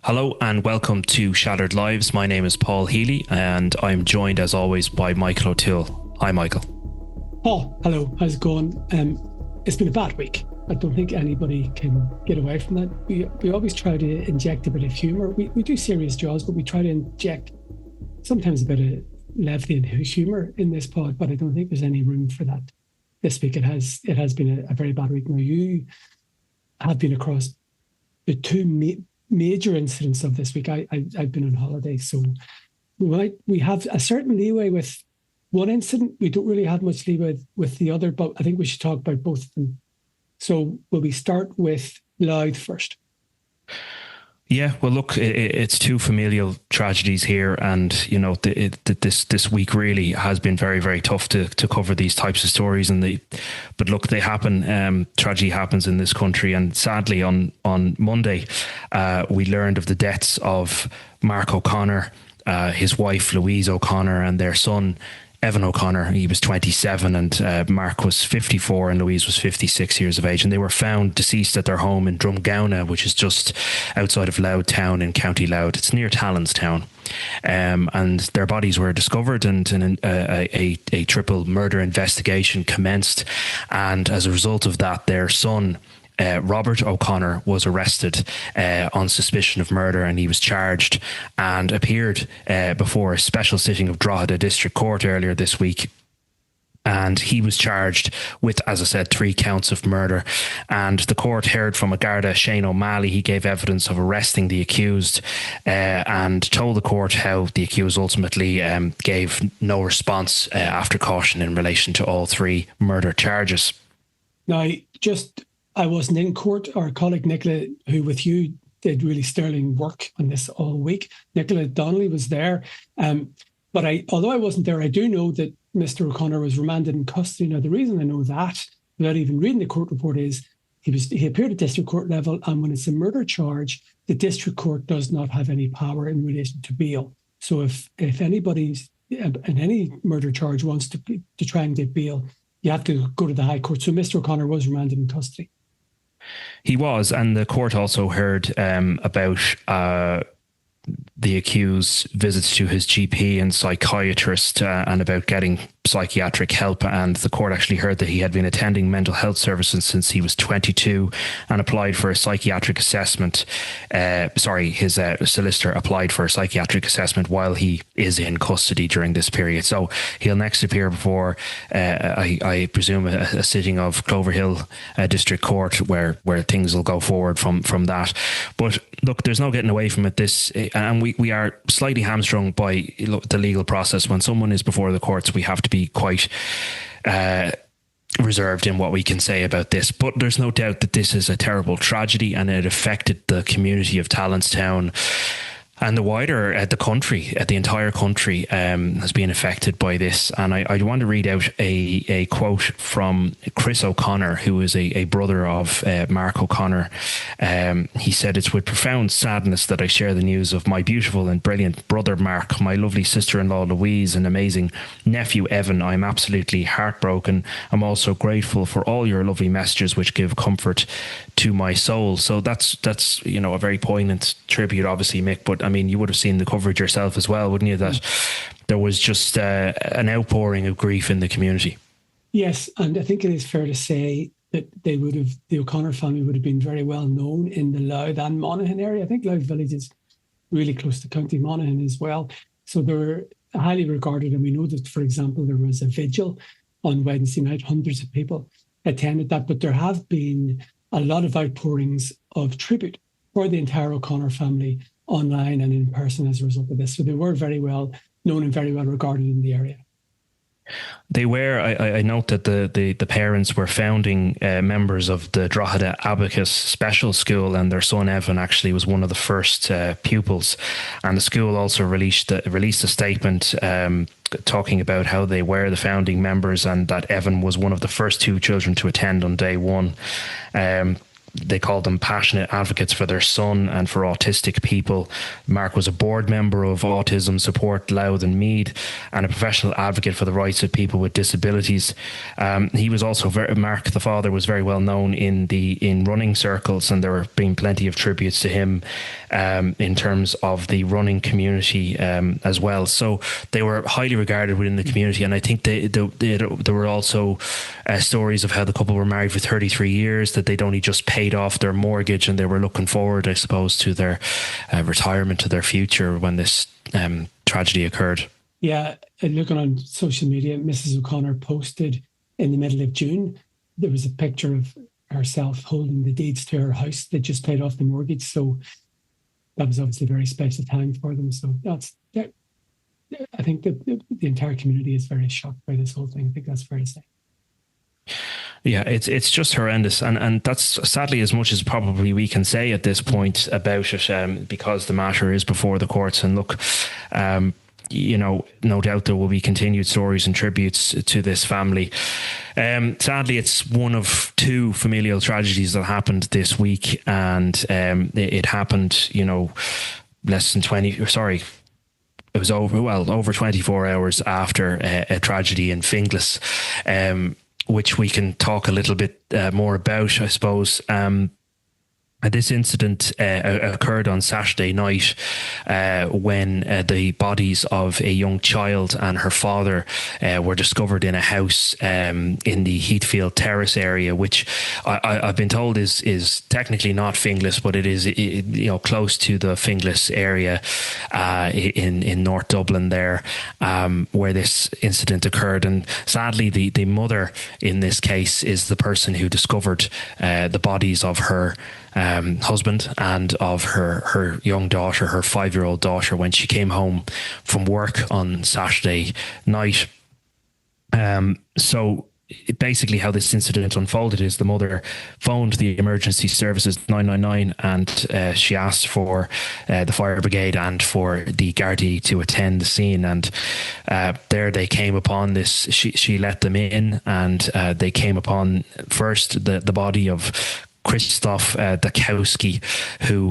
Hello and welcome to Shattered Lives. My name is Paul Healy and I'm joined as always by Michael O'Toole. Hi Michael. Paul, hello, how's it going? It's been a bad week. I don't think anybody can get away from that. We always try to inject a bit of humour. We do serious jobs, but we try to inject sometimes a bit of levity and humour in this pod, but I don't think there's any room for that this week. It has been a very bad week. Now, you have been across the two major incidents of this week. I've been on holiday, so we have a certain leeway with one incident. We don't really have much leeway with the other, but I think we should talk about both of them. So will we start with Louth first? Yeah, well, look, it's two familial tragedies here, and you know, this week really has been very, very tough to cover these types of stories. But look, they happen. Tragedy happens in this country, and sadly, on Monday, we learned of the deaths of Mark O'Connor, his wife Louise O'Connor, and their son Evan O'Connor. He was 27 and Mark was 54 and Louise was 56 years of age, and they were found deceased at their home in Drumgowna, which is just outside of Louth town in County Louth. It's near Talonstown. And their bodies were discovered, and a triple murder investigation commenced, and as a result of that, their son Robert O'Connor was arrested on suspicion of murder, and he was charged and appeared before a special sitting of Drogheda District Court earlier this week. And he was charged with, as I said, 3 counts of murder. And the court heard from a Garda, Shane O'Malley. He gave evidence of arresting the accused and told the court how the accused ultimately gave no response after caution in relation to all 3 murder charges. Now, I wasn't in court. Our colleague Nicola, who with you did really sterling work on this all week, Nicola Donnelly was there. But although I wasn't there, I do know that Mr. O'Connor was remanded in custody. Now, the reason I know that, without even reading the court report, is he appeared at district court level, and when it's a murder charge, the district court does not have any power in relation to bail. So if anybody's in any murder charge wants to try and get bail, you have to go to the High Court. So Mr. O'Connor was remanded in custody. He was, and the court also heard about the accused's visits to his GP and psychiatrist and about getting psychiatric help. And the court actually heard that he had been attending mental health services since he was 22 and applied for a psychiatric assessment. His solicitor applied for a psychiatric assessment while he is in custody during this period. So he'll next appear before, I presume, a sitting of Cloverhill District Court where things will go forward from that. But look, there's no getting away from it. And we are slightly hamstrung by the legal process. When someone is before the courts, we have to be quite reserved in what we can say about this. But there's no doubt that this is a terrible tragedy, and it affected the community of Talonstown and the wider the country, the entire country has been affected by this. And I want to read out a quote from Chris O'Connor, who is a brother of Mark O'Connor. He said, "It's with profound sadness that I share the news of my beautiful and brilliant brother Mark, my lovely sister-in-law Louise, and amazing nephew Evan. I'm absolutely heartbroken. I'm also grateful for all your lovely messages which give comfort to my soul." So that's a very poignant tribute, obviously, Mick, but I mean, you would have seen the coverage yourself as well, wouldn't you, that there was just an outpouring of grief in the community. Yes, and I think it is fair to say that the O'Connor family would have been very well known in the Louth and Monaghan area. I think Louth Village is really close to County Monaghan as well. So they were highly regarded, and we know that, for example, there was a vigil on Wednesday night. Hundreds of people attended that, but there have been a lot of outpourings of tribute for the entire O'Connor family online and in person as a result of this. So they were very well known and very well regarded in the area. They were. I note that the parents were founding members of the Drogheda Abacus Special School, and their son Evan actually was one of the first pupils. And the school also released a statement talking about how they were the founding members and that Evan was one of the first 2 children to attend on day one. they called them passionate advocates for their son and for autistic people. Mark was a board member of Autism Support Louth and Meath and a professional advocate for the rights of people with disabilities. He was also Mark, the father, was very well known in running circles, and there have been plenty of tributes to him in terms of the running community as well. So they were highly regarded within the community, and I think there were also stories of how the couple were married for 33 years, that they'd only just paid off their mortgage and they were looking forward, I suppose, to their retirement, to their future when this tragedy occurred. Yeah, looking on social media, Mrs. O'Connor posted in the middle of June, there was a picture of herself holding the deeds to her house. They just paid off the mortgage. So that was obviously a very special time for them. So I think the entire community is very shocked by this whole thing. I think that's fair to say. Yeah, it's just horrendous, and that's sadly as much as probably we can say at this point about it, because the matter is before the courts. And look, no doubt there will be continued stories and tributes to this family. Sadly, it's one of two familial tragedies that happened this week, and it happened, less than 20. Sorry. It was over 24 hours after a tragedy in Finglas, which we can talk a little bit more about, I suppose. This incident occurred on Saturday night when the bodies of a young child and her father were discovered in a house in the Heathfield Terrace area, which I've been told is technically not Finglas, but it is close to the Finglas area in North Dublin there, where this incident occurred. And sadly, the mother in this case is the person who discovered the bodies of her husband and of her young daughter, her 5-year-old daughter, when she came home from work on Saturday night. So basically how this incident unfolded is the mother phoned the emergency services 999 and she asked for the fire brigade and for the Gardaí to attend the scene, and there they came upon this. She let them in, and they came upon first the body of Krzysztof Dachowski, who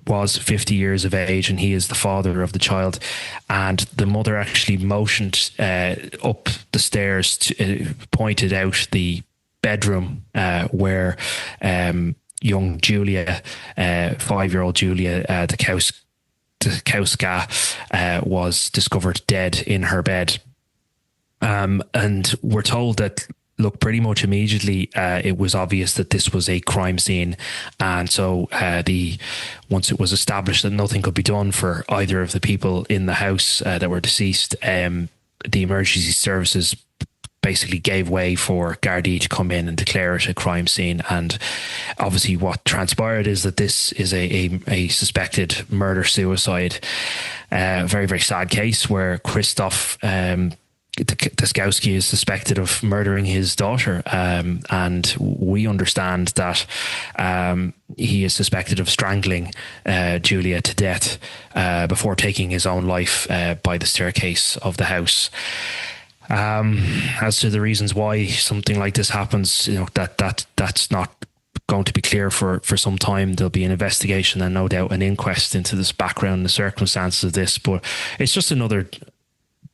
was 50 years of age, and he is the father of the child. And the mother actually motioned up the stairs, pointed out the bedroom where young Julia, 5-year-old Julia Dachowska, was discovered dead in her bed. And we're told that, look, pretty much immediately, it was obvious that this was a crime scene. And so once it was established that nothing could be done for either of the people in the house that were deceased, the emergency services basically gave way for Gardaí to come in and declare it a crime scene. And obviously what transpired is that this is a suspected murder-suicide. Very, very sad case where Krzysztof Dachowski is suspected of murdering his daughter, and we understand that he is suspected of strangling Julia to death before taking his own life by the staircase of the house. As to the reasons why something like this happens, that's not going to be clear for some time. There'll be an investigation and no doubt an inquest into this background and the circumstances of this, but it's just another.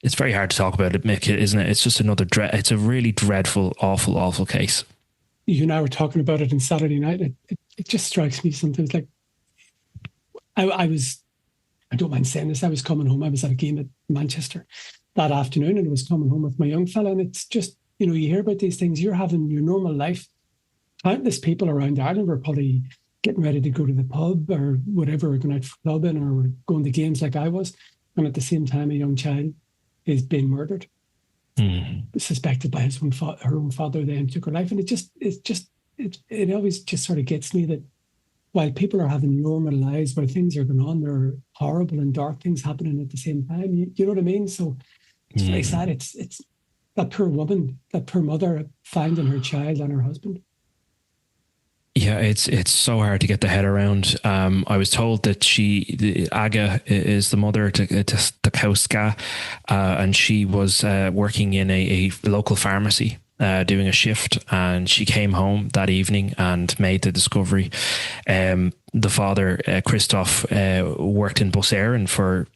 It's very hard to talk about it, Mick, isn't it? It's just another it's a really dreadful, awful case. You and I were talking about it on Saturday night. It just strikes me sometimes like I don't mind saying this, I was coming home. I was at a game at Manchester that afternoon and was coming home with my young fella. And it's just, you hear about these things. You're having your normal life. Countless people around Ireland were probably getting ready to go to the pub or whatever, or going out for clubbing or going to games like I was. And at the same time, a young child is being murdered, suspected by her own father, then took her life. And it always just sort of gets me that while people are having normal lives, while things are going on, there are horrible and dark things happening at the same time. You know what I mean? So it's very sad. It's that poor woman, that poor mother finding her child and her husband. Yeah, it's so hard to get the head around. I was told that Aga is the mother to Dachowska, and she was working in a local pharmacy doing a shift, and she came home that evening and made the discovery. The father, Christoph, worked in bus airing for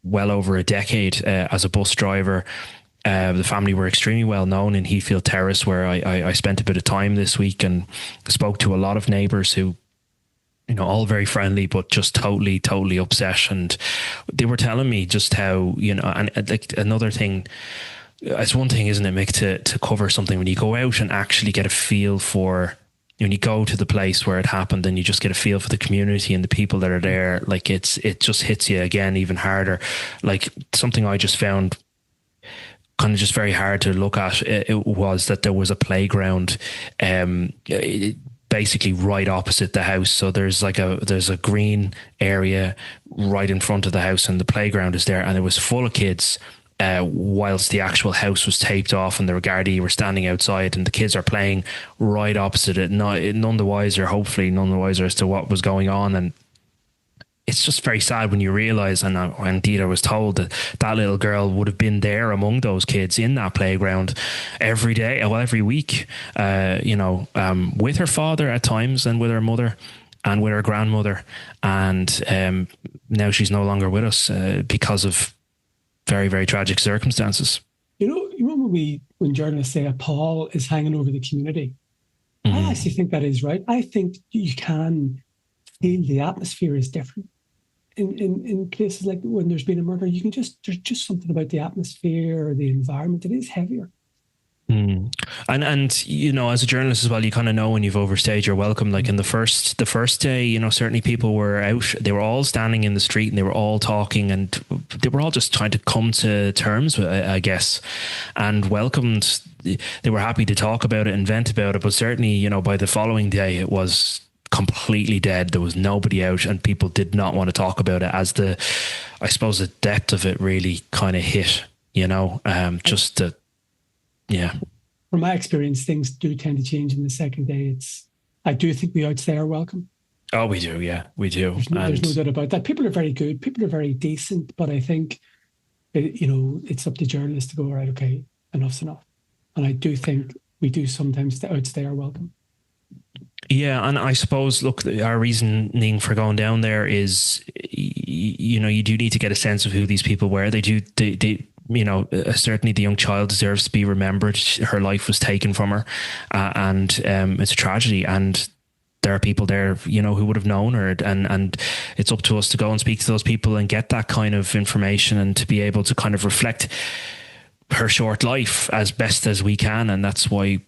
well over a decade as a bus driver. The family were extremely well known in Heathfield Terrace, where I spent a bit of time this week and spoke to a lot of neighbours who, all very friendly, but just totally upset. And they were telling me just how, and like another thing, it's one thing, isn't it, Mick, to cover something when you go out and actually get a feel for, when you go to the place where it happened and you just get a feel for the community and the people that are there, like it just hits you again even harder. Like something I just found kind of just very hard to look at, it was that there was a playground basically right opposite the house. So there's a green area right in front of the house, and the playground is there, and it was full of kids whilst the actual house was taped off, and the Gardaí were standing outside, and the kids are playing right opposite it, none the wiser, hopefully none the wiser as to what was going on. And it's just very sad when you realise, and indeed I was told that little girl would have been there among those kids in that playground every day, well, every week, with her father at times, and with her mother and with her grandmother. And now she's no longer with us because of very, very tragic circumstances. You remember when journalists say a pall is hanging over the community? Mm-hmm. I actually think that is right. I think you can feel the atmosphere is different in places like when there's been a murder. There's just something about the atmosphere or the environment. It is heavier. And as a journalist as well, you kind of know when you've overstayed your welcome. Like in the first day, certainly people were out, they were all standing in the street and they were all talking, and they were all just trying to come to terms with it, I guess, and welcomed. They were happy to talk about it and vent about it, but certainly, by the following day it was completely dead. There was nobody out, and people did not want to talk about it, as the depth of it really kind of hit, yeah. From my experience, things do tend to change in the second day. I do think the outs there are welcome. Oh, we do. Yeah, we do. There's no doubt about that. People are very good. People are very decent. But I think, it's up to journalists to go, all right, okay, enough's enough. And I do think we do sometimes the outs there are welcome. Yeah, and I suppose, look, our reasoning for going down there is, you do need to get a sense of who these people were. They certainly the young child deserves to be remembered. Her life was taken from her, and it's a tragedy. And there are people there, who would have known her, and it's up to us to go and speak to those people and get that kind of information, and to be able to kind of reflect her short life as best as we can. And that's why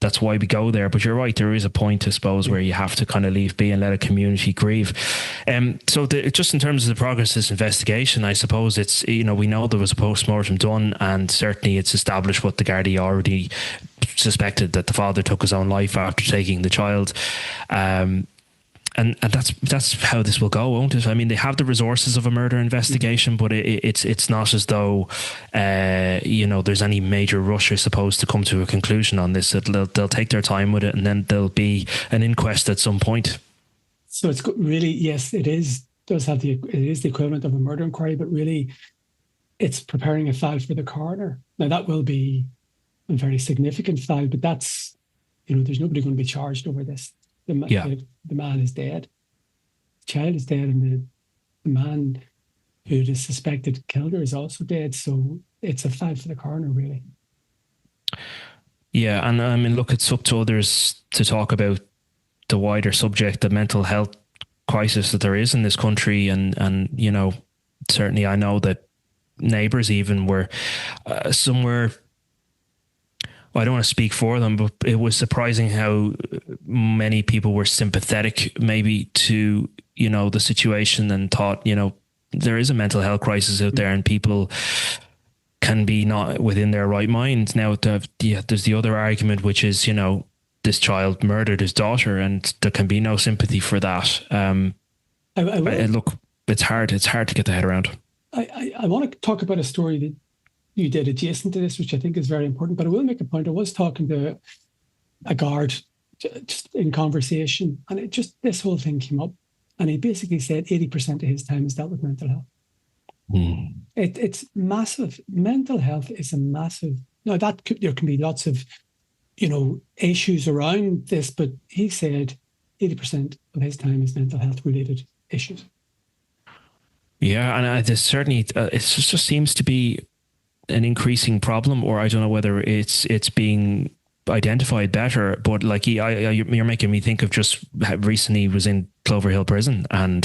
we go there. But you're right, there is a point, I suppose, where you have to kind of leave be and let a community grieve. So just in terms of the progress of this investigation, I suppose it's, we know there was a post-mortem done, and certainly it's established what the Gardaí already suspected, that the father took his own life after taking the child. And that's how this will go, won't it? I mean, they have the resources of a murder investigation, but it's not as though there's any major rush, I suppose, to come to a conclusion on this. They'll take their time with it, and then there'll be an inquest at some point. So it's really, yes, it is. It is the equivalent of a murder inquiry, but really, it's preparing a file for the coroner. Now that will be a very significant file, but that's, there's nobody going to be charged over this. The man is dead. The child is dead, and the man who is suspected killed her is also dead. So it's a file for the coroner, really. Yeah, and I mean, look, it's up to others to talk about the wider subject, the mental health crisis that there is in this country, and certainly I know that neighbours even were somewhere. I don't want to speak for them, but it was surprising how many people were sympathetic maybe to, the situation, and thought, there is a mental health crisis out there, and people can be not within their right mind. Now, there's the other argument, which is, this child murdered his daughter, and there can be no sympathy for that. Look, it's hard to get the head around. I want to talk about a story that you did adjacent to this, which I think is very important, but I will make a point. I was talking to a guard just in conversation, and this whole thing came up, and he basically said 80% of his time is dealt with mental health. It's massive. Mental health is a massive Now there can be lots of, issues around this, but he said 80% of his time is mental health related issues. Yeah, and there's certainly it just seems to be an increasing problem, or I don't know whether it's being identified better. But like you're making me think of just recently was in Clover Hill Prison, and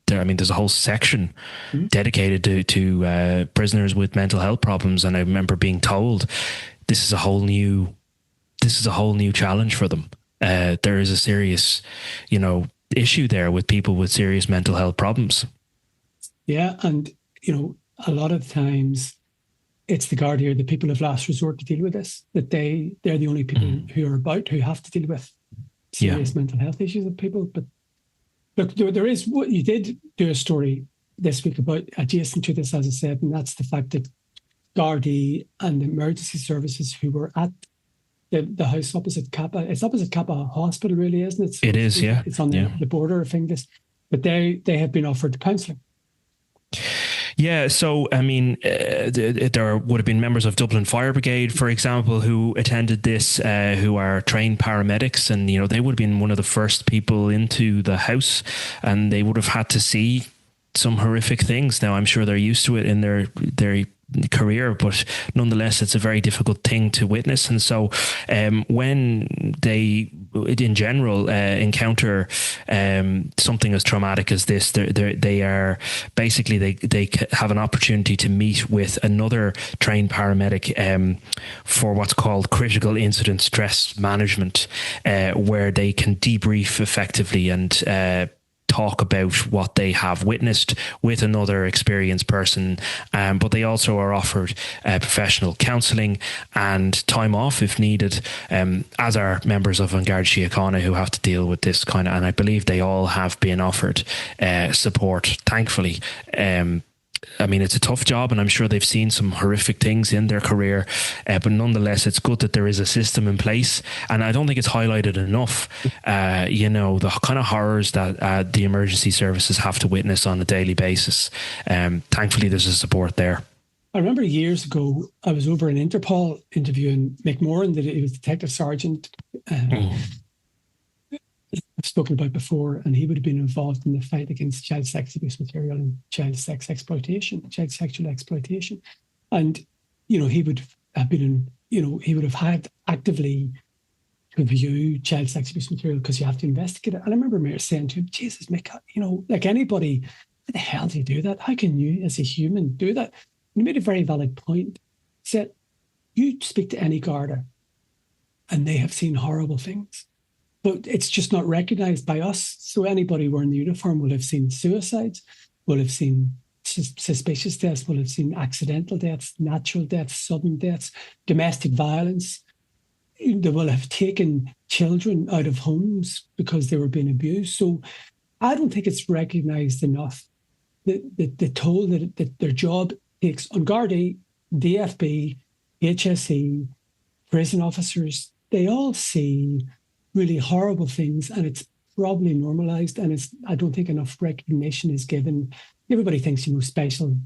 there's a whole section dedicated to prisoners with mental health problems, and I remember being told this is a whole new challenge for them. There is a serious, issue there with people with serious mental health problems. Yeah, and a lot of times it's the Gardaí or the people of last resort to deal with this. That they're the only people who have to deal with serious mental health issues of people. But look, there is what you did do a story this week about adjacent to this, as I said, and that's the fact that Gardaí and the emergency services who were at the house opposite Kappa, it's opposite Kappa Hospital, really, isn't it? It is, yeah. It's on the border of Finglas, but they have been offered counselling. Yeah, so I mean, there would have been members of Dublin Fire Brigade, for example, who attended this, who are trained paramedics, and they would have been one of the first people into the house, and they would have had to see some horrific things. Now, I'm sure they're used to it in their career, but nonetheless, it's a very difficult thing to witness. And so, when they, in general, encounter something as traumatic as this, they are basically they have an opportunity to meet with another trained paramedic for what's called critical incident stress management, where they can debrief effectively and talk about what they have witnessed with another experienced person, but they also are offered professional counselling and time off if needed, as are members of An Garda Síochána who have to deal with this kind of, and I believe they all have been offered support, thankfully. I mean, it's a tough job, and I'm sure they've seen some horrific things in their career, but nonetheless, it's good that there is a system in place, and I don't think it's highlighted enough, the kind of horrors that the emergency services have to witness on a daily basis. Thankfully, there's a support there. I remember years ago, I was over in Interpol interviewing Mick, he was Detective Sergeant. I've spoken about before, and he would have been involved in the fight against child sex abuse material and child sexual exploitation. And, he would have been he would have had actively to view child sex abuse material because you have to investigate it. And I remember Mayor saying to him, Jesus, Mick, like anybody, how the hell do you do that? How can you as a human do that? And he made a very valid point. He said, you speak to any Garda and they have seen horrible things, but it's just not recognised by us. So anybody wearing the uniform will have seen suicides, will have seen suspicious deaths, will have seen accidental deaths, natural deaths, sudden deaths, domestic violence. They will have taken children out of homes because they were being abused. So I don't think it's recognised enough the toll that their job takes on Gardaí, DFB, HSE, prison officers. They all see really horrible things, and it's probably normalised, and I don't think enough recognition is given. Everybody thinks, special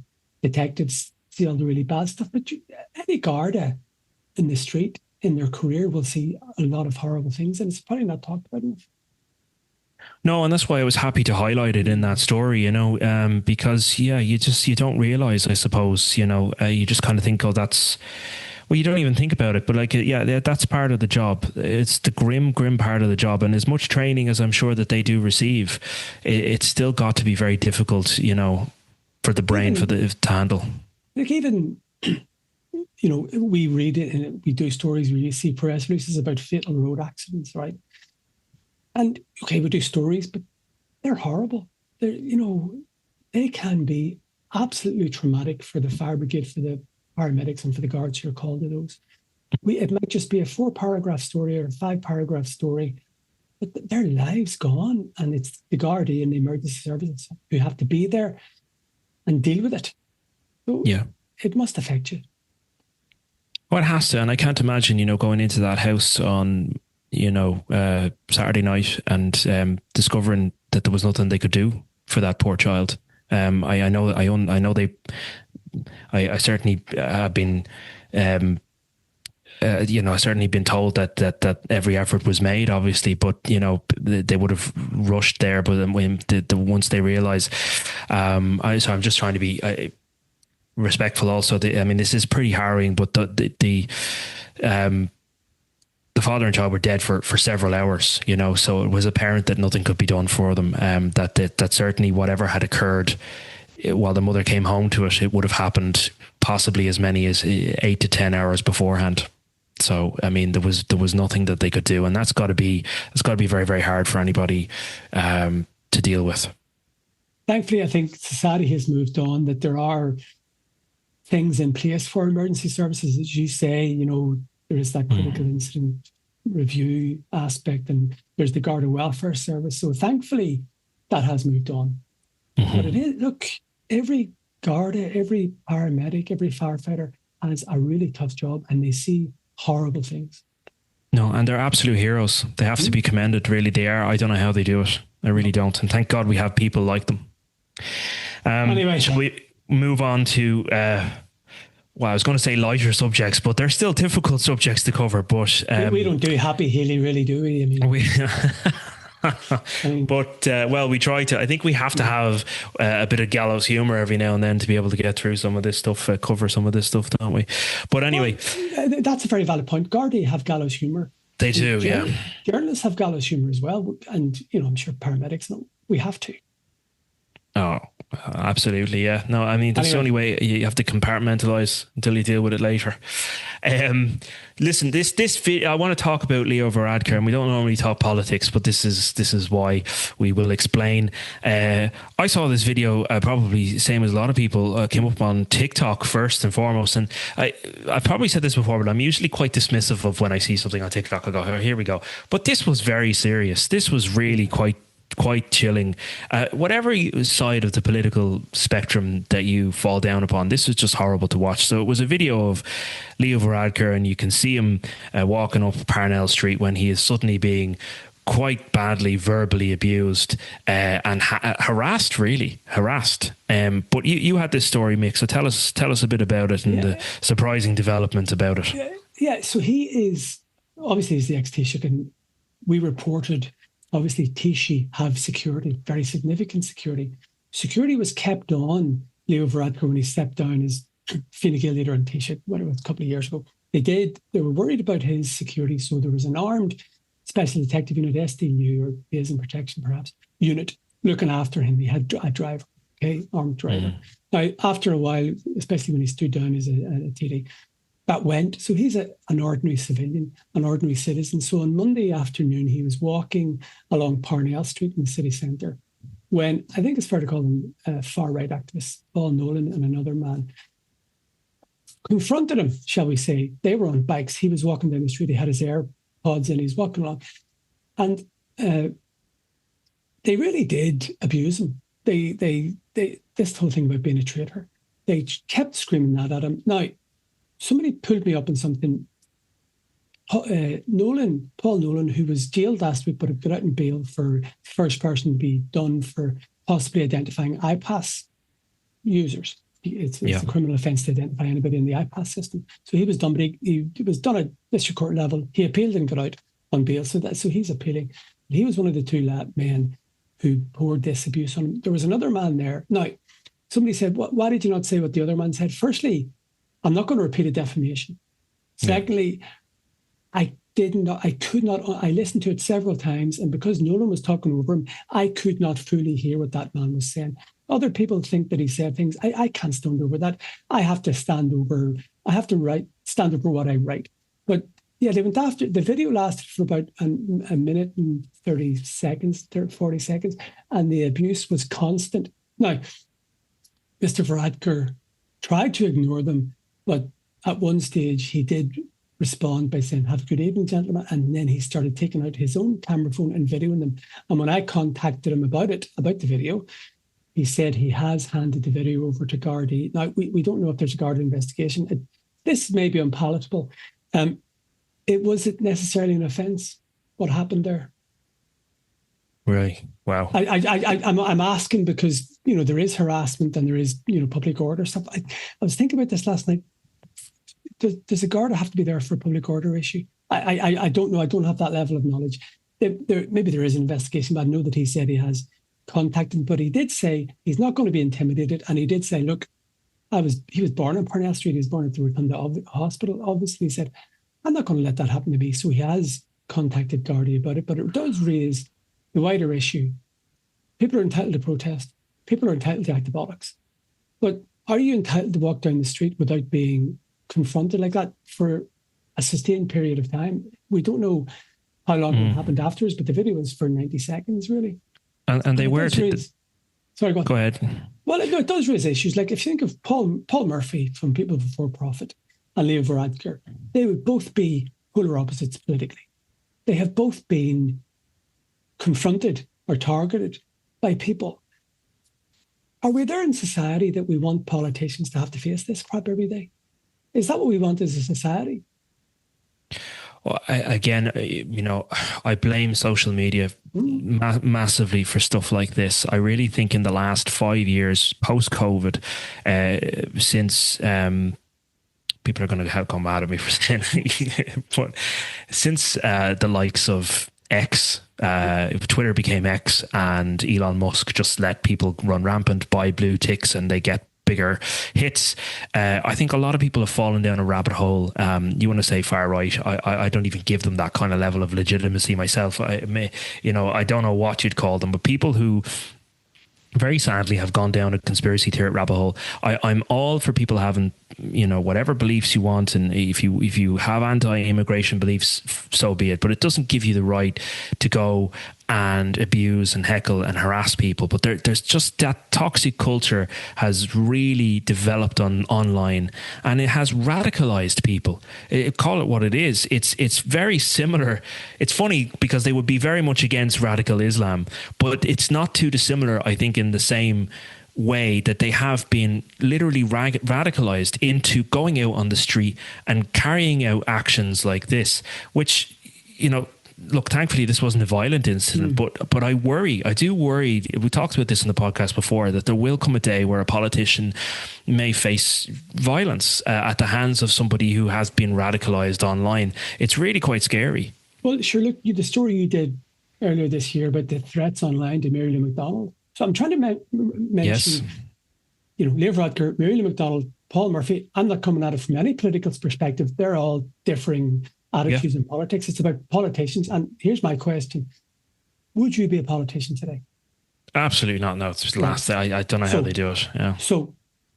detectives see all the really bad stuff, but any Garda in the street in their career will see a lot of horrible things, and it's probably not talked about enough. No, and that's why I was happy to highlight it in that story, because you don't realise, I suppose, you just kind of think, that's. Well, you don't even think about it, but that's part of the job. It's the grim part of the job. And as much training as I'm sure that they do receive, it's still got to be very difficult, for the brain, to handle. Like even, we read it and we do stories where you see press releases about fatal road accidents, right? And okay, we do stories, but they're horrible. They can be absolutely traumatic for the fire brigade, for the paramedics and for the guards who are called to those. It might just be a 4-paragraph story or a 5-paragraph story, but their lives gone, and it's the Gardaí and the emergency services who have to be there and deal with it. So it must affect you. Well, it has to, and I can't imagine, going into that house on, Saturday night and discovering that there was nothing they could do for that poor child. I certainly have been certainly been told that every effort was made, obviously, but they would have rushed there. But then when once they realise, so I'm just trying to be respectful. Also, this is pretty harrowing, but the father and child were dead for several hours, so it was apparent that nothing could be done for them. That certainly whatever had occurred while the mother came home to it would have happened possibly as many as 8 to 10 hours beforehand. So, there was nothing that they could do, and that's got to be very, very hard for anybody to deal with. Thankfully, I think society has moved on, that there are things in place for emergency services. As you say, there is that critical incident review aspect, and there's the Garda Welfare Service. So thankfully, that has moved on. Mm-hmm. But it is, look, every Garda, every paramedic, every firefighter has a really tough job, and they see horrible things. No, and they're absolute heroes. They have to be commended, really. They are. I don't know how they do it. I really don't. And thank God we have people like them. Anyway. Shall we move on to... I was going to say lighter subjects, but they're still difficult subjects to cover. But we don't do Happy Healy, really, do we? We try to. I think we have to have a bit of gallows humor every now and then to be able to get through some of this stuff, cover some of this stuff, don't we? But anyway, that's a very valid point. Gardaí have gallows humor. They do, yeah. Journalists have gallows humor as well, and I'm sure paramedics. We have to. Oh, absolutely, yeah. No, that's the only way. You have to compartmentalize until you deal with it later. Listen, this video, I want to talk about Leo Varadkar, and we don't normally talk politics, but this is why we will explain. I saw this video, probably same as a lot of people, came up on TikTok first and foremost, and I've probably said this before, but I'm usually quite dismissive of when I see something on TikTok. I go, oh, here we go. But this was very serious. This was really quite chilling. Whatever side of the political spectrum that you fall down upon, this was just horrible to watch. So it was a video of Leo Varadkar, and you can see him walking up Parnell Street when he is suddenly being quite badly verbally abused and harassed. But you had this story, Mick, so tell us a bit about it and the surprising development about it. So he's the ex-Taoiseach, and we reported, obviously, Taoiseach have security, very significant security. Security was kept on Leo Varadkar when he stepped down as Fine Gael leader and Taoiseach, whatever, a couple of years ago. They were worried about his security, so there was an armed Special Detective Unit, SDU, or Basin Protection perhaps, unit looking after him. He had a driver, armed driver. Now, after a while, especially when he stood down as a TD, that went. So he's an ordinary civilian, an ordinary citizen. So on Monday afternoon, he was walking along Parnell Street in the city centre when, I think it's fair to call them far-right activists, Paul Nolan and another man, confronted him, shall we say. They were on bikes. He was walking down the street. He had his AirPods in. He's walking along. And they really did abuse him. They this whole thing about being a traitor, they kept screaming that at him. Now, somebody pulled me up on something. Paul Nolan, who was jailed last week but had got out on bail for the first person to be done for possibly identifying iPass users. It's a criminal offence to identify anybody in the iPass system. So he was done, but he was done at district court level. He appealed and got out on bail. So he's appealing. He was one of the two men who poured this abuse on him. There was another man there. Now, somebody said, why did you not say what the other man said? Firstly, I'm not going to repeat a defamation. Secondly, I could not, I listened to it several times, and because Nolan was talking over him, I could not fully hear what that man was saying. Other people think that he said things. I can't stand over that. I have to stand over what I write. But yeah, they went after, the video lasted for about a minute and 40 seconds, and the abuse was constant. Now, Mr. Varadkar tried to ignore them, but at one stage he did respond by saying, "Have a good evening, gentlemen." And then he started taking out his own camera phone and videoing them. And when I contacted him about the video, he said he has handed the video over to Gardaí. Now, we don't know if there's a Garda investigation. This may be unpalatable. Was it necessarily an offence? What happened there? Right. Wow. I'm asking because, there is harassment and there is, public order stuff. I was thinking about this last night. does a Garda have to be there for a public order issue? I don't know. I don't have that level of knowledge. Maybe there is an investigation, but I know that he said he has contacted him, but he did say he's not going to be intimidated. And he did say, look, he was born on Parnell Street. He was born at the Rotunda Hospital. Obviously, he said, I'm not going to let that happen to me. So he has contacted Gardaí about it, but it does raise the wider issue. People are entitled to protest. People are entitled to act the bollocks. But are you entitled to walk down the street without being confronted like that for a sustained period of time? We don't know how long it happened afterwards, but the video was for 90 seconds, really. And they were... Sorry, go on. Go ahead. Well, it does raise issues. Like if you think of Paul Murphy from People Before Profit and Leo Varadkar, they would both be polar opposites politically. They have both been confronted or targeted by people. Are we there in society that we want politicians to have to face this crap every day? Is that what we want as a society? Well, I blame social media massively for stuff like this. I really think in the last 5 years, post-COVID, since people are going to come mad at me for saying but since the likes of X, Twitter became X, and Elon Musk just let people run rampant, buy blue ticks, and they get bigger hits. I think a lot of people have fallen down a rabbit hole. You want to say far right? I don't even give them that kind of level of legitimacy myself. I don't know what you'd call them, but people who very sadly have gone down a conspiracy theory rabbit hole. I'm all for people having, whatever beliefs you want, and if you have anti-immigration beliefs, so be it. But it doesn't give you the right to go and abuse and heckle and harass people. But there's just that toxic culture has really developed online, and it has radicalized people. Call it what it is. It's very similar. It's funny because they would be very much against radical Islam, but it's not too dissimilar, I think, in the same way that they have been literally radicalized into going out on the street and carrying out actions like this, which, look, thankfully this wasn't a violent incident, but I do worry, we talked about this in the podcast before, that there will come a day where a politician may face violence at the hands of somebody who has been radicalized online. It's really quite scary. Well, sure, look, the story you did earlier this year about the threats online to Mary Lou McDonald. So I'm trying to mention, Leo Varadkar, Mary Lou McDonald, Paul Murphy. I'm not coming at it from any political perspective. They're all differing attitudes in politics. It's about politicians. And here's my question. Would you be a politician today? Absolutely not. No, it's just the last thing. I don't know how they do it. Yeah. So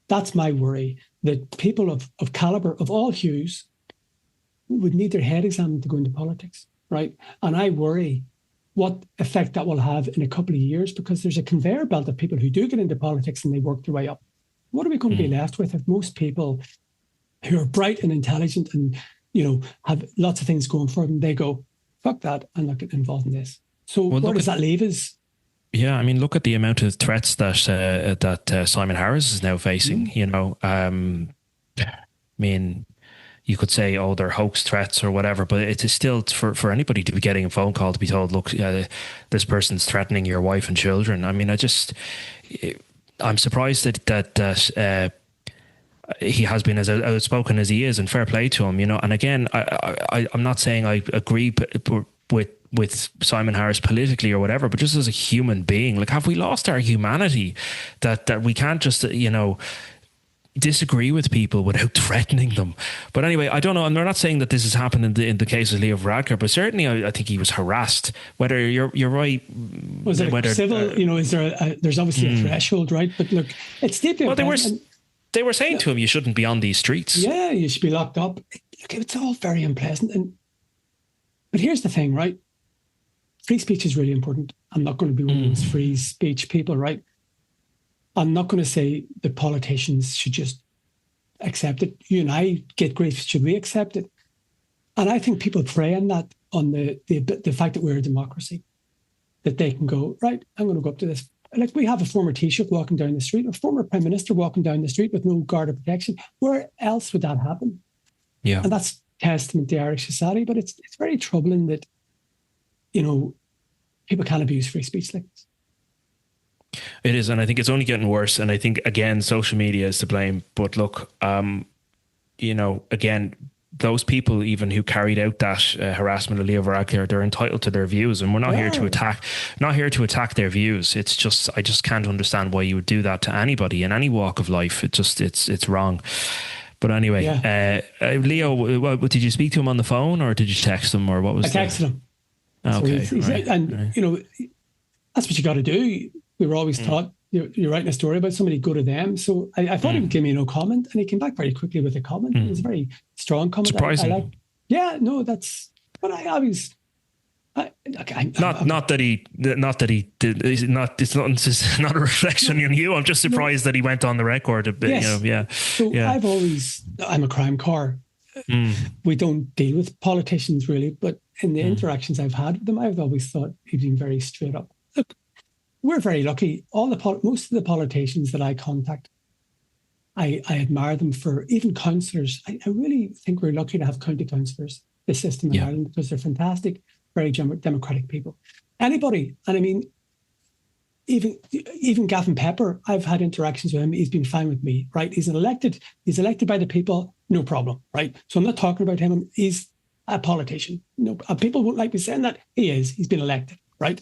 that's my worry, that people of caliber, of all hues, would need their head examined to go into politics, right? And I worry what effect that will have in a couple of years, because there's a conveyor belt of people who do get into politics and they work their way up. What are we going to be left with if most people who are bright and intelligent and, have lots of things going for them, they go, fuck that, I'm not getting involved in this. So where does that leave us? Yeah, I mean, look at the amount of threats that Simon Harris is now facing. You could say, they're hoax threats or whatever, but it is still for anybody to be getting a phone call to be told, look, this person's threatening your wife and children. I mean, I'm surprised that he has been as outspoken as he is, and fair play to him, And again, I'm not saying I agree with Simon Harris politically or whatever, but just as a human being, like, have we lost our humanity that we can't just, disagree with people without threatening them? But anyway, I don't know. I'm not saying that this has happened in the case of Leo Varadkar, but certainly I think he was harassed. Whether you're right, was it civil? Is there? There's obviously a threshold, right? But look, it's deeply. Well, they were saying to him, you shouldn't be on these streets. Yeah, you should be locked up. Look, it's all very unpleasant. But here's the thing, right? Free speech is really important. I'm not going to be one of those free speech people, right? I'm not going to say that politicians should just accept it. You and I get grief. Should we accept it? And I think people prey on that, on the fact that we're a democracy, that they can go, right, I'm going to go up to this. Like, we have a former Taoiseach walking down the street, a former Prime Minister walking down the street with no guard or protection. Where else would that happen? Yeah. And that's testament to Irish society. But it's very troubling that, people can't abuse free speech like this. It is, and I think it's only getting worse. And I think, again, social media is to blame. But look, again, those people even who carried out that harassment of Leo Varadkar, they're entitled to their views, and we're not here to attack their views. It's just, I just can't understand why you would do that to anybody in any walk of life. It's wrong. But anyway, Leo, did you speak to him on the phone or did you text him, or what was? I texted him. Okay, so that's what you got to do. We were always taught, you're writing a story about somebody, go to them. So I thought he would give me no comment, and he came back very quickly with a comment. It was a very strong comment. Surprising. But I always. Not that he did. It's not a reflection on you. I'm just surprised that he went on the record a bit. Yes. So I'm a crime car. We don't deal with politicians really, but in the interactions I've had with them, I've always thought he's been very straight up. Look, we're very lucky. Most of the politicians that I contact, I admire them for. Even councillors, I really think we're lucky to have county councillors, the system in Ireland, because they're fantastic, very democratic people. Anybody, and I mean, even Gavin Pepper, I've had interactions with him. He's been fine with me, right? He's elected by the people, no problem, right? So I'm not talking about him. He's a politician. No, people won't like me saying that. He is. He's been elected, right?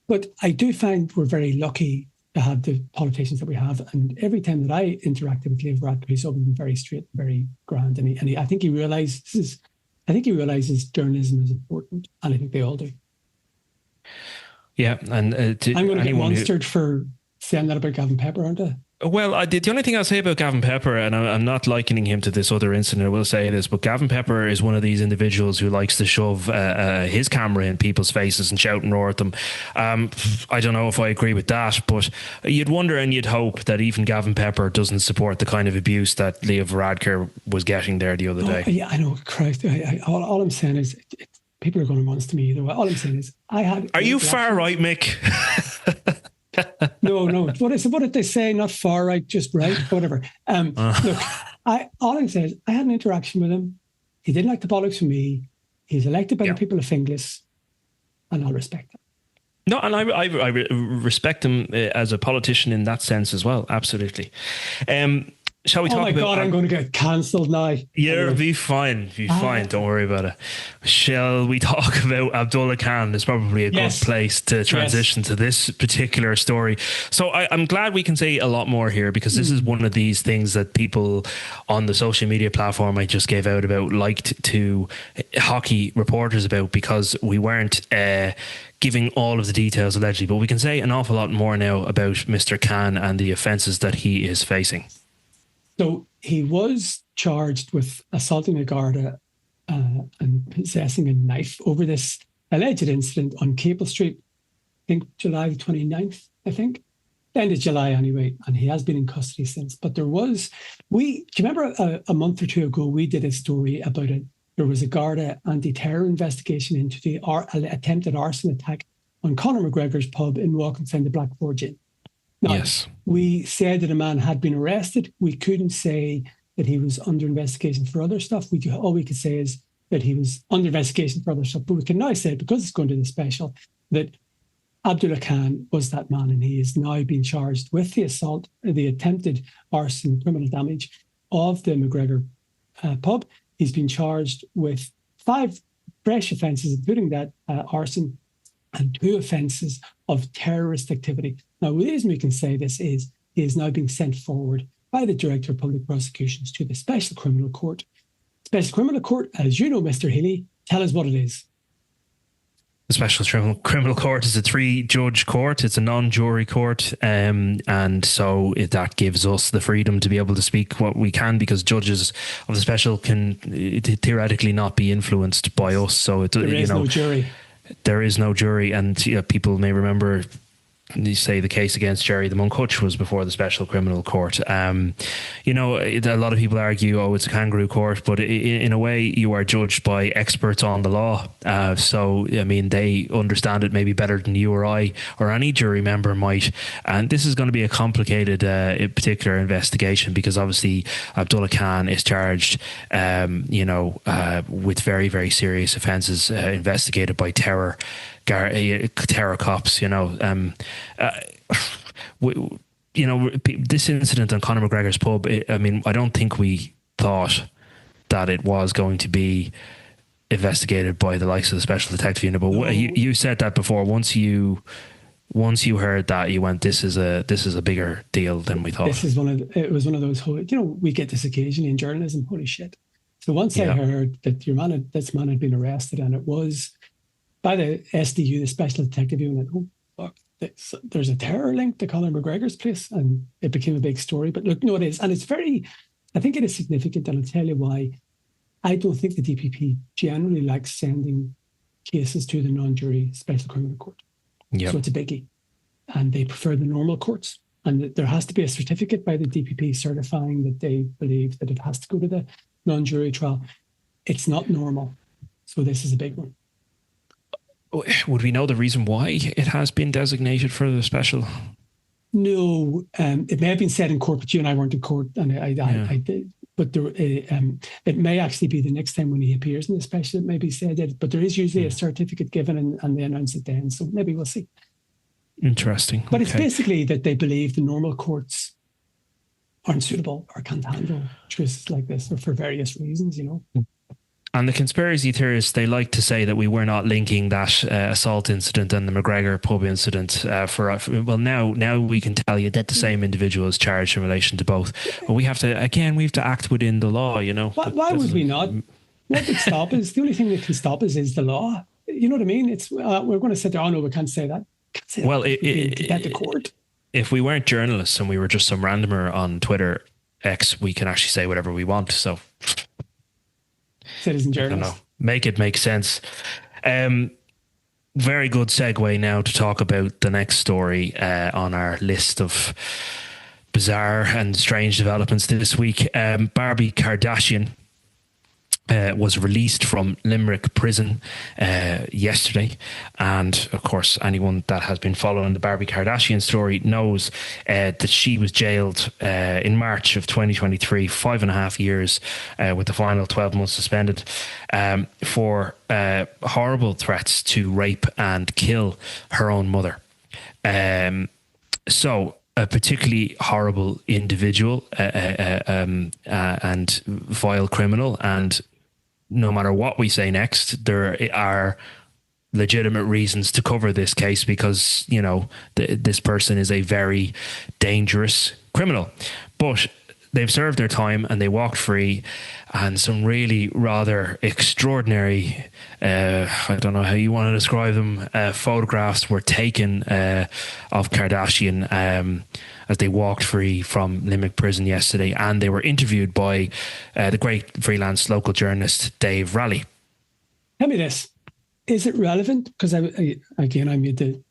But I do find we're very lucky to have the politicians that we have. And every time that I interacted with Leo Varadkar, he's always been very straight, very grand. And I think he realizes journalism is important, and I think they all do. Yeah, and I'm going to get monstered for saying that about Gavin Pepper, aren't I? Well, the only thing I'll say about Gavin Pepper, and I'm not likening him to this other incident, I will say this, but Gavin Pepper is one of these individuals who likes to shove his camera in people's faces and shout and roar at them. I don't know if I agree with that, but you'd wonder and you'd hope that even Gavin Pepper doesn't support the kind of abuse that Leo Varadkar was getting there the other day. Yeah, I know, Christ. All I'm saying is, people are going to monster me either way. All I'm saying is, Are you far right, Mick? No. What did they say? Not far right, just right, whatever. Look, all I'm saying is, I had an interaction with him. He didn't like the bollocks from me. He's elected by the people of Finglas, and I'll respect him. No, and I respect him as a politician in that sense as well. Absolutely. Shall we talk about... Oh my God, I'm going to get cancelled now. Yeah, be fine. Don't worry about it. Shall we talk about Abdullah Khan? It's probably a good place to transition to this particular story. So I'm glad we can say a lot more here, because this is one of these things that people on the social media platform I just gave out about liked to hockey reporters about, because we weren't giving all of the details allegedly, but we can say an awful lot more now about Mr. Khan and the offences that he is facing. So he was charged with assaulting a Garda and possessing a knife over this alleged incident on Capel Street, I think July 29th, end of July anyway, and he has been in custody since. But do you remember a month or two ago, we did a story about there was a Garda anti-terror investigation into the attempted arson attack on Conor McGregor's pub in Walkinside, the Black Forge. Now, yes. We said that a man had been arrested. We couldn't say that he was under investigation for other stuff. All we could say is that he was under investigation for other stuff. But we can now say, because it's going to the special, that Abdullah Khan was that man, and he is now being charged with the assault, the attempted arson, criminal damage of the McGregor pub. He's been charged with 5 fresh offences, including that arson, and 2 offences of terrorist activity. Now, the reason we can say this is he is now being sent forward by the Director of Public Prosecutions to the Special Criminal Court. Special Criminal Court, as you know, Mr. Healy, tell us what it is. The Special Criminal Court is a 3-judge court. It's a non-jury court, and so that gives us the freedom to be able to speak what we can, because judges of the Special can theoretically not be influenced by us. So there is no jury. There is no jury, and people may remember, you say the case against Jerry the Monk Hutch was before the Special Criminal Court. A lot of people argue, it's a kangaroo court, but in a way you are judged by experts on the law. So, I mean, they understand it maybe better than you or I or any jury member might. And this is going to be a complicated particular investigation, because obviously Abdullah Khan is charged, with very, very serious offences investigated by terror cops. This incident on Conor McGregor's pub, I don't think we thought that it was going to be investigated by the likes of the Special Detective Unit. But you said that before. Once you heard that, you went, "This is a bigger deal than we thought." It was one of those whole, we get this occasionally in journalism. Holy shit! So once I heard that this man had been arrested, and it was by the SDU, the Special Detective Unit. Oh fuck! There's a terror link to Conor McGregor's place, and it became a big story. But look, no, it is, and it's very. I think it is significant, and I'll tell you why. I don't think the DPP generally likes sending cases to the non-jury special criminal court. Yep. So it's a biggie. And they prefer the normal courts. And there has to be a certificate by the DPP certifying that they believe that it has to go to the non-jury trial. It's not normal. So this is a big one. Would we know the reason why it has been designated for the special? No, it may have been said in court, but you and I weren't in court, and I did. But it may actually be the next time when he appears in the special, it may be said that. But there is usually a certificate given, and they announce it then. So maybe we'll see. Interesting. But it's basically that they believe the normal courts aren't suitable or can't handle cases like this, or for various reasons, And the conspiracy theorists, they like to say that we were not linking that assault incident and the McGregor pub incident now we can tell you that the same individual is charged in relation to both. But we have to act within the law, Why would we not? What would stop us? The only thing that can stop us is the law. You know what I mean? It's we're going to sit there, no, we can't say that. Get to court. If we weren't journalists and we were just some randomer on Twitter X, we can actually say whatever we want. So citizen journalist. Make it make sense. Very good segue now to talk about the next story on our list of bizarre and strange developments this week. Barbie Kardashian was released from Limerick prison yesterday, and of course anyone that has been following the Barbie Kardashian story knows that she was jailed in March of 2023, 5.5 years, with the final 12 months suspended, for horrible threats to rape and kill her own mother. So a particularly horrible individual and vile criminal, and no matter what we say next, there are legitimate reasons to cover this case because, this person is a very dangerous criminal. But they've served their time and they walked free, and some really rather extraordinary, I don't know how you want to describe them, photographs were taken of Kardashian as they walked free from Limerick prison yesterday, and they were interviewed by the great freelance local journalist Dave Raleigh. Tell me this, is it relevant? Because I made the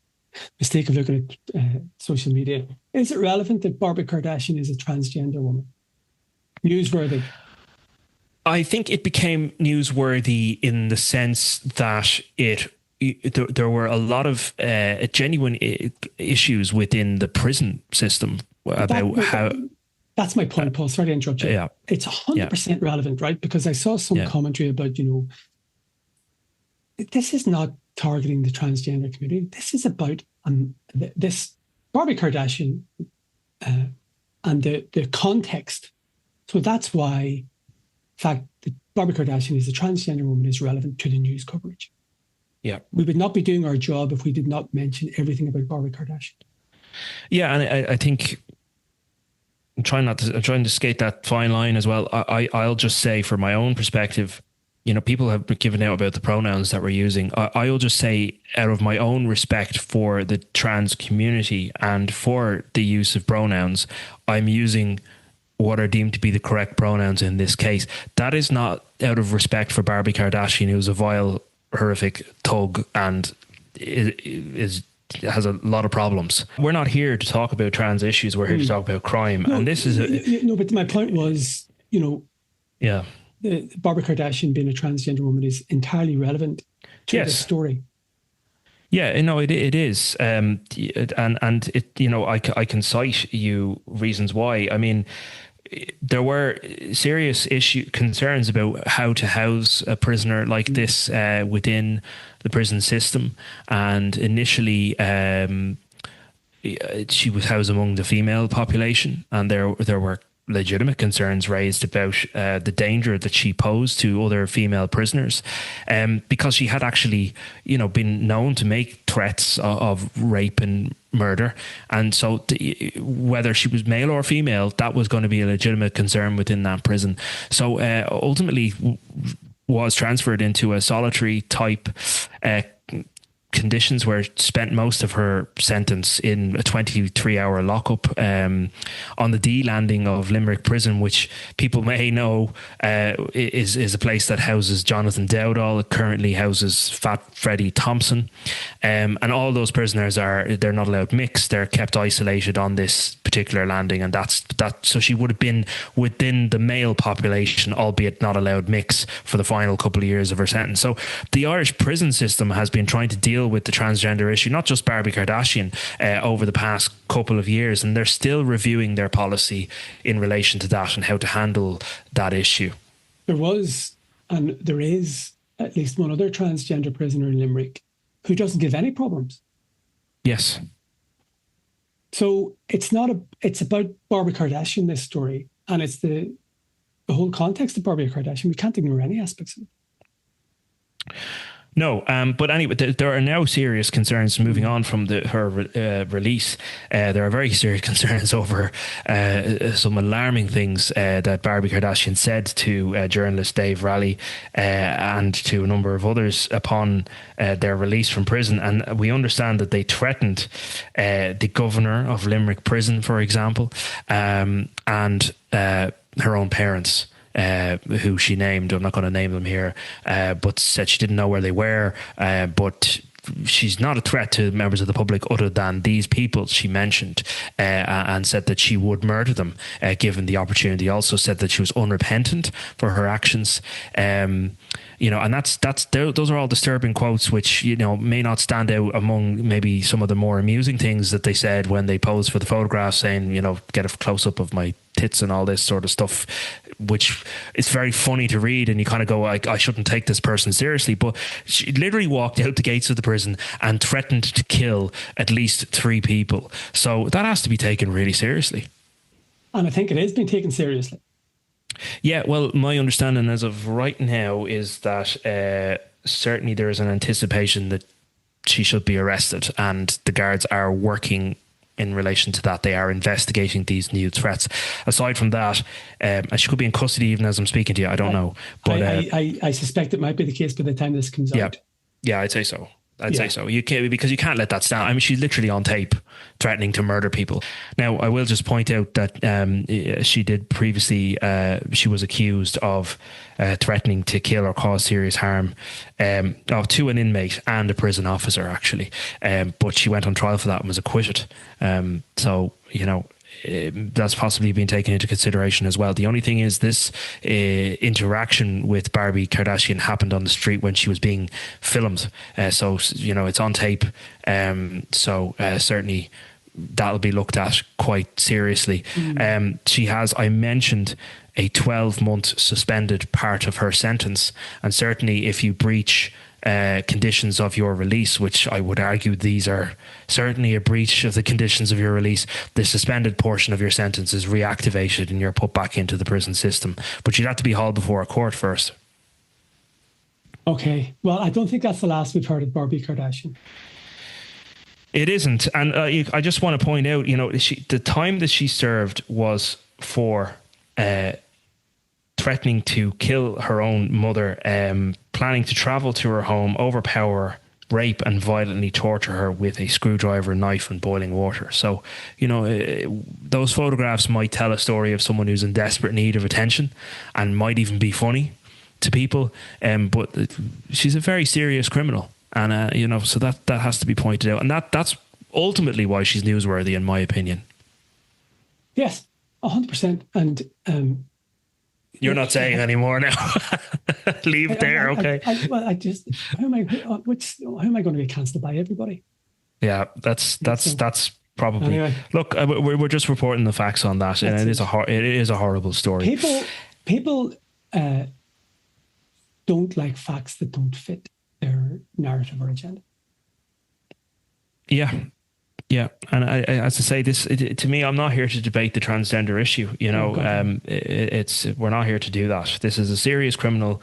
mistake of looking at social media. Is it relevant that Barbie Kardashian is a transgender woman? Newsworthy? I think it became newsworthy in the sense that there were a lot of genuine issues within the prison system about how. That's my point, Paul. Sorry to interrupt you. Yeah. It's 100% relevant, right? Because I saw some commentary about, this is not targeting the transgender community. This is about this Barbie Kardashian and the context. So that's why the fact that Barbie Kardashian is a transgender woman is relevant to the news coverage. Yeah. We would not be doing our job if we did not mention everything about Barbie Kardashian. Yeah, and I think I'm trying to skate that fine line as well. I'll just say, from my own perspective, people have been given out about the pronouns that we're using. I'll just say, out of my own respect for the trans community and for the use of pronouns, I'm using what are deemed to be the correct pronouns in this case. That is not out of respect for Barbie Kardashian, who's a vile, horrific thug and has a lot of problems. We're not here to talk about trans issues. We're here to talk about crime. No, and this is but my point was, the Barbie Kardashian being a transgender woman is entirely relevant to the story. Yeah, it is. And it, I can cite you reasons why. I mean, there were serious concerns about how to house a prisoner like this within the prison system. And initially, she was housed among the female population, and there were legitimate concerns raised about the danger that she posed to other female prisoners, because she had actually, been known to make threats of rape and murder. And so whether she was male or female, that was going to be a legitimate concern within that prison. So ultimately was transferred into a solitary type conditions, where spent most of her sentence in a 23-hour lockup on the D landing of Limerick Prison, which people may know is a place that houses Jonathan Dowdall. It currently houses Fat Freddie Thompson, and all those prisoners they're not allowed mixed. They're kept isolated on this particular landing, and that's that. So she would have been within the male population, albeit not allowed mix, for the final couple of years of her sentence. So the Irish prison system has been trying to deal with the transgender issue, not just Barbie Kardashian, over the past couple of years, and they're still reviewing their policy in relation to that and how to handle that issue. There was, and there is, at least one other transgender prisoner in Limerick who doesn't give any problems. Yes. So it's about Barbie Kardashian, this story, and it's the whole context of Barbie Kardashian. We can't ignore any aspects of it. No, but anyway, there are now serious concerns moving on from her release. There are very serious concerns over some alarming things that Barbie Kardashian said to journalist Dave Raleigh and to a number of others upon their release from prison. And we understand that they threatened the governor of Limerick Prison, for example, and her own parents. Who she named, I'm not going to name them here, but said she didn't know where they were, but she's not a threat to members of the public other than these people she mentioned, and said that she would murder them given the opportunity. Also said that she was unrepentant for her actions. And those are all disturbing quotes, which may not stand out among maybe some of the more amusing things that they said when they posed for the photograph, saying, get a close up of my tits and all this sort of stuff, which is very funny to read, and you kind of go, I shouldn't take this person seriously. But she literally walked out the gates of the prison and threatened to kill at least 3 people. So that has to be taken really seriously. And I think it is being taken seriously. Yeah, well, my understanding as of right now is that certainly there is an anticipation that she should be arrested, and the guards are working in relation to that. They are investigating these new threats. Aside from that, she could be in custody even as I'm speaking to you. I don't know. But I suspect it might be the case by the time this comes out. Yeah, I'd say so. I'd say so. You can't, because you can't let that stand. I mean, she's literally on tape threatening to murder people. Now, I will just point out that she did previously, she was accused of threatening to kill or cause serious harm to an inmate and a prison officer, actually. But she went on trial for that and was acquitted. So, that's possibly been taken into consideration as well. The only thing is this interaction with Barbie Kardashian happened on the street when she was being filmed. So, it's on tape. So certainly that'll be looked at quite seriously. She has, I mentioned, a 12-month suspended part of her sentence. And certainly if you breach conditions of your release, which I would argue these are certainly a breach of the conditions of your release, the suspended portion of your sentence is reactivated and you're put back into the prison system. But you'd have to be hauled before a court first. Okay. Well, I don't think that's the last we've heard of Barbie Kardashian. It isn't. And I just want to point out, the time that she served was for threatening to kill her own mother, planning to travel to her home, overpower, rape and violently torture her with a screwdriver, knife and boiling water. So, those photographs might tell a story of someone who's in desperate need of attention and might even be funny to people. But she's a very serious criminal. And, so that has to be pointed out. And that's ultimately why she's newsworthy, in my opinion. Yes, 100%. And you're not saying anymore now. Leave it there, okay? How am I going to be cancelled by everybody? Yeah, that's probably. Anyway. Look, we're just reporting the facts on that, and it is a horrible story. People don't like facts that don't fit their narrative or agenda. Yeah. Yeah, and as I say, to me, I'm not here to debate the transgender issue. We're not here to do that. This is a serious criminal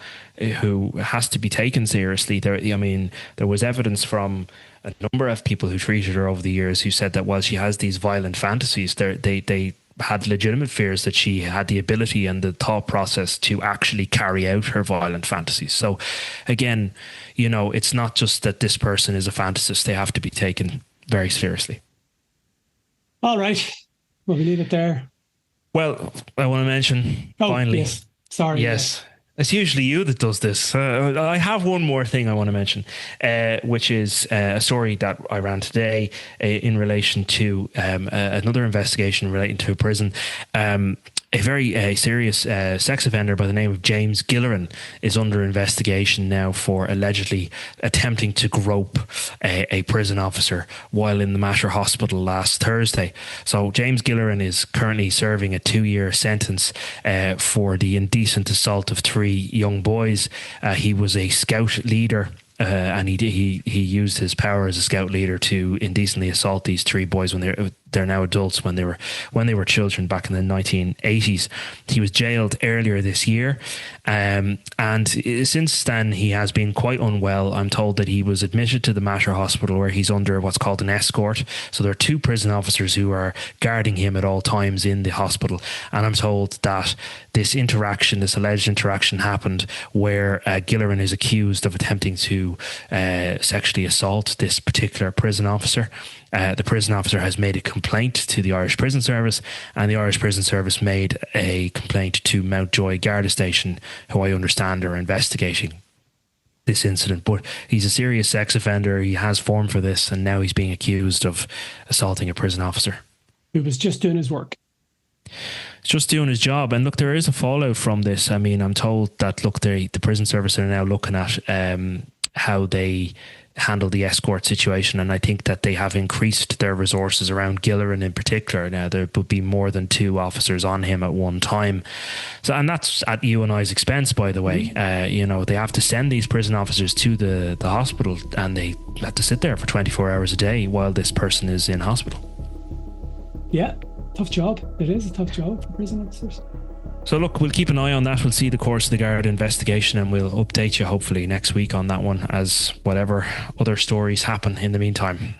who has to be taken seriously. There was evidence from a number of people who treated her over the years who said that while she has these violent fantasies, they had legitimate fears that she had the ability and the thought process to actually carry out her violent fantasies. So, again, it's not just that this person is a fantasist; they have to be taken very seriously. All right. Well, we leave it there. Well, I want to mention finally. Yes. Sorry. Yes. It's usually you that does this. I have one more thing I want to mention, which is a story that I ran today in relation to another investigation relating to a prison. A very serious sex offender by the name of James Gilleran is under investigation now for allegedly attempting to grope a prison officer while in the Mater Hospital last Thursday. So James Gilleran is currently serving a 2-year sentence for the indecent assault of 3 young boys. He was a scout leader. And he used his power as a scout leader to indecently assault these 3 boys when they're now adults, when they were children back in the 1980s. He was jailed earlier this year, and since then he has been quite unwell. I'm told that he was admitted to the Mater Hospital, where he's under what's called an escort. So there are 2 prison officers who are guarding him at all times in the hospital, and I'm told that this alleged interaction happened where Gilleran is accused of attempting to sexually assault this particular prison officer. The prison officer has made a complaint to the Irish Prison Service, and the Irish Prison Service made a complaint to Mountjoy Garda Station, who I understand are investigating this incident. But he's a serious sex offender. He has formed for this, and now he's being accused of assaulting a prison officer. He was just doing his work. Just doing his job. And look, there is a fallout from this. I mean, I'm told that, the prison service are now looking at how they handle the escort situation, and I think that they have increased their resources around Gilleran in particular. Now there would be more than 2 officers on him at one time, so, and that's at you and I's expense, by the way. They have to send these prison officers to the hospital, and they have to sit there for 24 hours a day while this person is in hospital. Yeah, tough job. It is a tough job for prison officers. So look, we'll keep an eye on that. We'll see the course of the Garda investigation, and we'll update you hopefully next week on that one, as whatever other stories happen in the meantime.